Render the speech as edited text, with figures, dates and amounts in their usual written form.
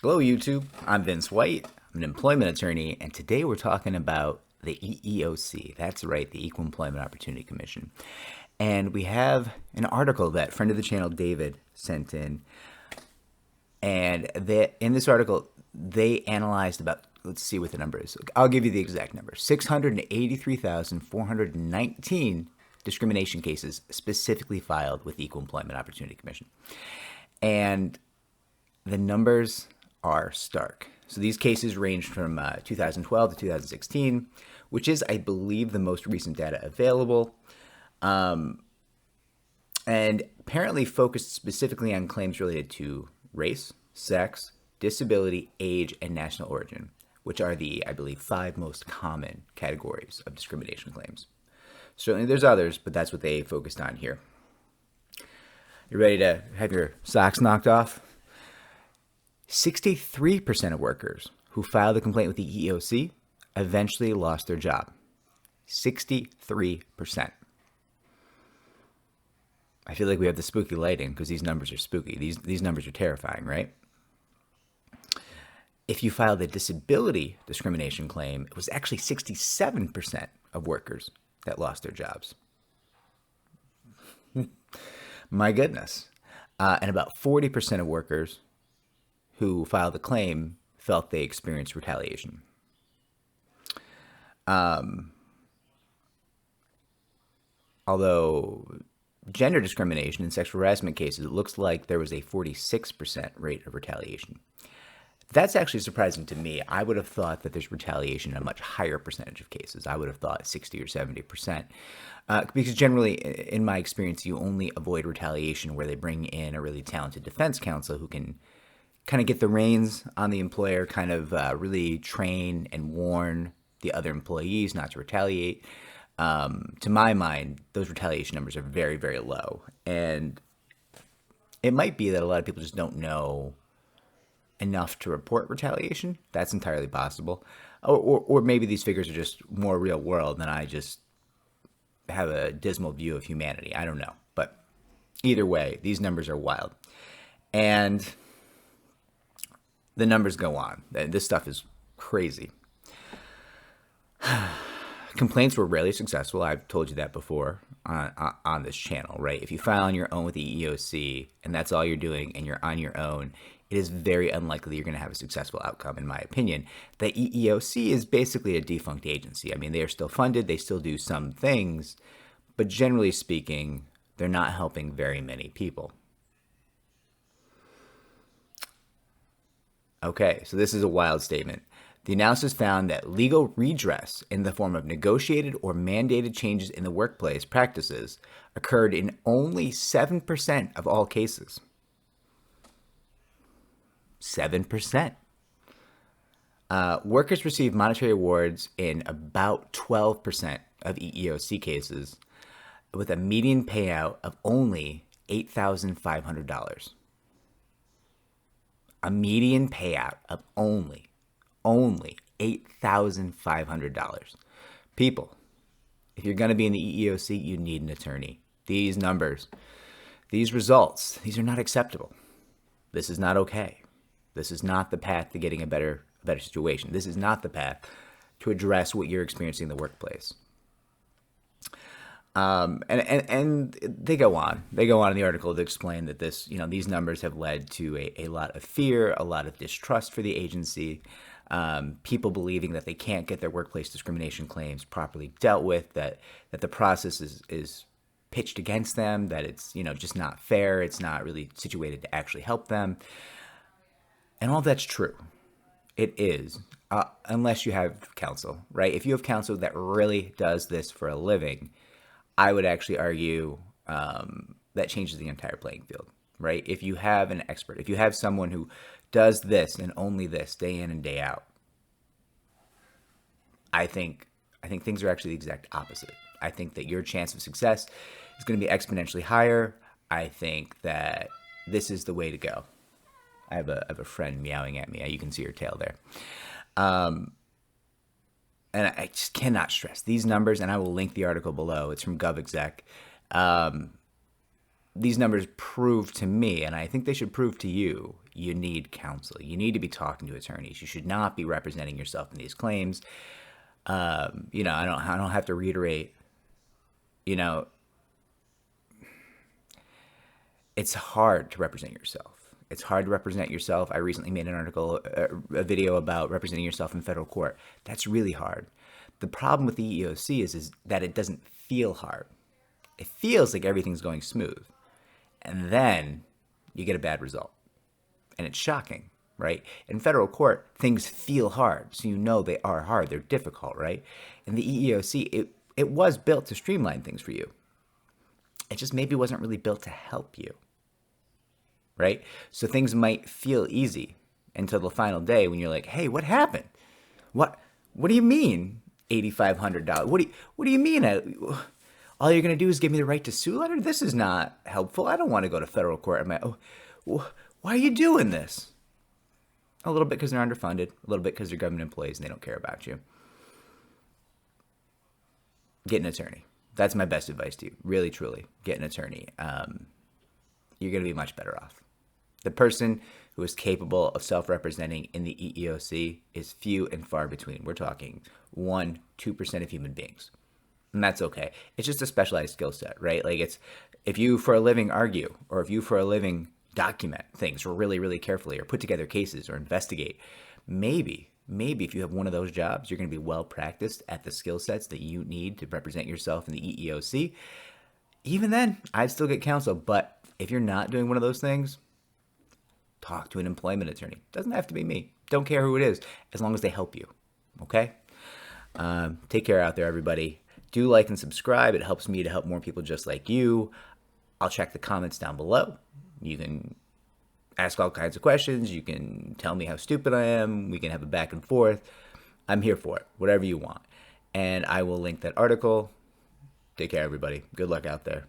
Hello, YouTube. I'm Vince White. I'm an employment attorney, and today we're talking about the EEOC. That's right, the Equal Employment Opportunity Commission. And we have an article that friend of the channel, David, sent in. And in this article, they analyzed about, let's see what the number is. I'll give you the exact number. 683,419 discrimination cases specifically filed with the Equal Employment Opportunity Commission. And the numbers are stark. So these cases range from 2012 to 2016, which is, I believe, the most recent data available, and apparently focused specifically on claims related to race, sex, disability, age, and national origin, which are the, I believe, 5 most common categories of discrimination claims. Certainly there's others, but that's what they focused on here. You ready to have your socks knocked off? 63% of workers who filed a complaint with the EEOC eventually lost their job. 63%. I feel like we have the spooky lighting because these numbers are spooky. These numbers are terrifying, right? If you filed a disability discrimination claim, it was actually 67% of workers that lost their jobs. My goodness. And about 40% of workers who filed a claim felt they experienced retaliation. Although gender discrimination in sexual harassment cases, it looks like there was a 46% rate of retaliation. That's actually surprising to me. I would have thought that there's retaliation in a much higher percentage of cases. I would have thought 60 or 70%. Because generally, in my experience, you only avoid retaliation where they bring in a really talented defense counsel who can kind of get the reins on the employer, kind of really train and warn the other employees not to retaliate. To my mind, those retaliation numbers are very, very low. And it might be that a lot of people just don't know enough to report retaliation. That's entirely possible. Or maybe these figures are just more real world and I just have a dismal view of humanity. I don't know. But either way, these numbers are wild. And the numbers go on. This stuff is crazy. Complaints were rarely successful. I've told you that before on this channel, right? If you file on your own with the EEOC and that's all you're doing and you're on your own, it is very unlikely you're going to have a successful outcome, in my opinion. The EEOC is basically a defunct agency. I mean, they are still funded. They still do some things. But generally speaking, they're not helping very many people. Okay, so this is a wild statement. The analysis found that legal redress in the form of negotiated or mandated changes in the workplace practices occurred in only 7% of all cases. 7%. Workers received monetary awards in about 12% of EEOC cases, with a median payout of only $8,500. A median payout of only $8,500. People, if you're going to be in the EEOC, you need an attorney. These numbers, these results, these are not acceptable. This is not okay. This is not the path to getting a better situation. This is not the path to address what you're experiencing in the workplace. And they go on. They go on in the article to explain that these numbers have led to a lot of fear, a lot of distrust for the agency, people believing that they can't get their workplace discrimination claims properly dealt with, that the process is pitched against them, that it's just not fair, it's not really situated to actually help them. And all that's true. It is, unless you have counsel, right? If you have counsel that really does this for a living, I would actually argue that changes the entire playing field, right? If you have an expert, if you have someone who does this and only this day in and day out, I think things are actually the exact opposite. I think that your chance of success is going to be exponentially higher. I think that this is the way to go. I have a friend meowing at me. You can see her tail there. And I just cannot stress these numbers, and I will link the article below. It's from GovExec. These numbers prove to me, and I think they should prove to you, you need counsel. You need to be talking to attorneys. You should not be representing yourself in these claims. I don't have to reiterate, it's hard to represent yourself. It's hard to represent yourself. I recently made an article, a video about representing yourself in federal court. That's really hard. The problem with the EEOC is that it doesn't feel hard. It feels like everything's going smooth. And then you get a bad result. And it's shocking, right? In federal court, things feel hard. So they are hard. They're difficult, right? In the EEOC, it was built to streamline things for you. It just maybe wasn't really built to help you, right? So things might feel easy until the final day when you're like, hey, what happened? What do you mean $8,500? What do you mean? All you're going to do is give me the right to sue letter? This is not helpful. I don't want to go to federal court. Why are you doing this? A little bit because they're underfunded, a little bit because they're government employees and they don't care about you. Get an attorney. That's my best advice to you. Really, truly, get an attorney. You're going to be much better off. The person who is capable of self-representing in the EEOC is few and far between. We're talking 1-2% of human beings. And that's okay. It's just a specialized skill set, right? Like if you for a living argue, or if you for a living document things really, really carefully, or put together cases or investigate, maybe if you have one of those jobs, you're going to be well practiced at the skill sets that you need to represent yourself in the EEOC. Even then, I'd still get counsel. But if you're not doing one of those things, talk to an employment attorney. Doesn't have to be me. Don't care who it is, as long as they help you. Okay? Take care out there, everybody. Do like and subscribe. It helps me to help more people just like you. I'll check the comments down below. You can ask all kinds of questions. You can tell me how stupid I am. We can have a back and forth. I'm here for it, whatever you want. And I will link that article. Take care, everybody. Good luck out there.